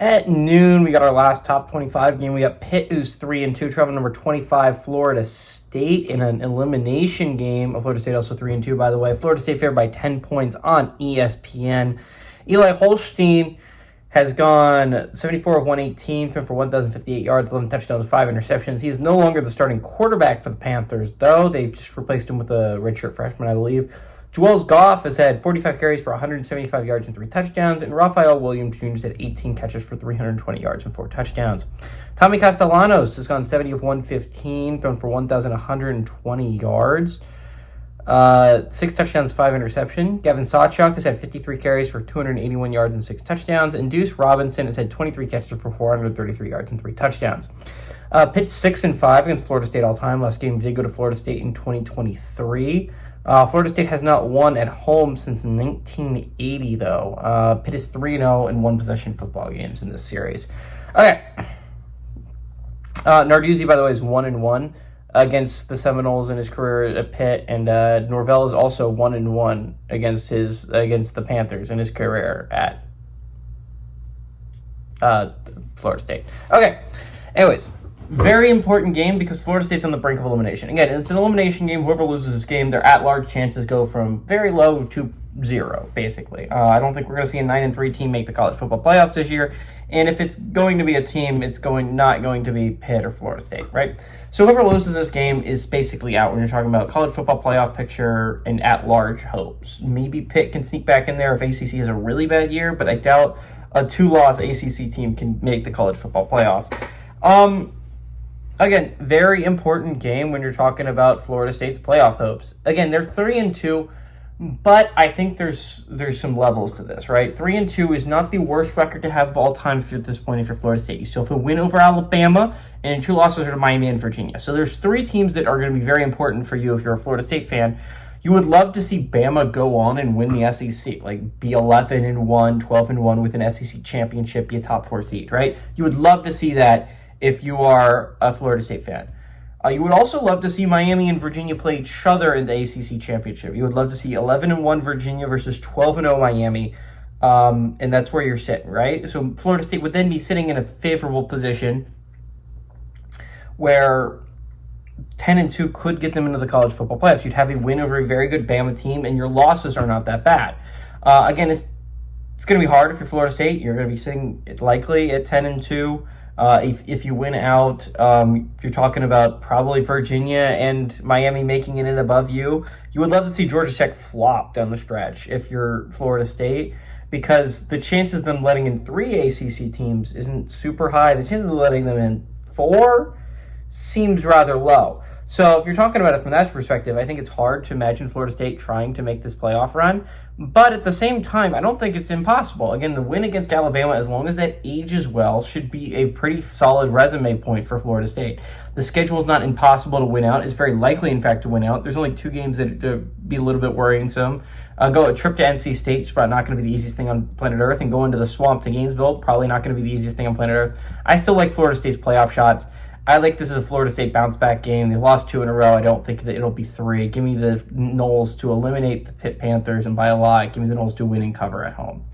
At noon, we got our last top 25 game. We got Pitt, who's 3-2, traveling number 25, Florida State, in an elimination game. Florida State also 3-2, by the way. Florida State favored by 10 points on ESPN. Eli Holstein has gone 74 of 118, thrown for 1,058 yards, 11 touchdowns, 5 interceptions. He is no longer the starting quarterback for the Panthers, though. They've just replaced him with a redshirt freshman, I believe. Joel Goff has had 45 carries for 175 yards and 3 touchdowns, and Raphael Williams Jr. has had 18 catches for 320 yards and 4 touchdowns. Tommy Castellanos has gone 70 of 115, thrown for 1,120 yards, 6 touchdowns, 5 interceptions. Gavin Sawchuk has had 53 carries for 281 yards and 6 touchdowns, and Deuce Robinson has had 23 catches for 433 yards and 3 touchdowns. Pitt's 6-5 against Florida State all time. Last game did go to Florida State in 2023. Florida State has not won at home since 1980, though. Pitt is 3-0 in one-possession football games in this series. Okay. Narduzzi, by the way, is 1-1 against the Seminoles in his career at Pitt, and Norvell is also 1-1 against the Panthers in his career at Florida State. Okay. Anyways. Very important game because Florida State's on the brink of elimination. Again, it's an elimination game. Whoever loses this game, their at-large chances go from very low to 0, basically. I don't think we're going to see a 9-3 team make the college football playoffs this year. And if it's going to be a team, it's not going to be Pitt or Florida State, right? So whoever loses this game is basically out when you're talking about college football playoff picture and at-large hopes. Maybe Pitt can sneak back in there if ACC has a really bad year, but I doubt a 2-loss ACC team can make the college football playoffs. Again, very important game when you're talking about Florida State's playoff hopes. Again, they're 3-2, but I think there's some levels to this, right? 3-2 is not the worst record to have of all time at this point if you're Florida State. You still have a win over Alabama, and 2 losses are to Miami and Virginia. So there's 3 teams that are going to be very important for you if you're a Florida State fan. You would love to see Bama go on and win the SEC, like be 11-1, 12-1 with an SEC championship, be a top 4 seed, right? You would love to see that if you are a Florida State fan. You would also love to see Miami and Virginia play each other in the ACC championship. You would love to see 11-1 Virginia versus 12-0 Miami, and that's where you're sitting, right? So Florida State would then be sitting in a favorable position where 10-2 could get them into the college football playoffs. You'd have a win over a very good Bama team, and your losses are not that bad. Again, it's going to be hard if you're Florida State. You're going to be sitting likely at 10-2. If you win out, you're talking about probably Virginia and Miami making it above you. You would love to see Georgia Tech flop down the stretch if you're Florida State, because the chances of them letting in 3 ACC teams isn't super high. The chances of letting them in 4 seems rather low. So if you're talking about it from that perspective, I think it's hard to imagine Florida State trying to make this playoff run. But at the same time, I don't think it's impossible. Again, the win against Alabama, as long as that ages well, should be a pretty solid resume point for Florida State. The schedule is not impossible to win out. It's very likely, in fact, to win out. There's only 2 games that be a little bit worrisome. Go a trip to NC State, it's probably not going to be the easiest thing on planet Earth. And go into the swamp to Gainesville, probably not going to be the easiest thing on planet Earth. I still like Florida State's playoff shots. I like this as a Florida State bounce-back game. They lost 2 in a row. I don't think that it'll be 3. Give me the Noles to eliminate the Pitt Panthers, and by a lot, give me the Noles to win and cover at home.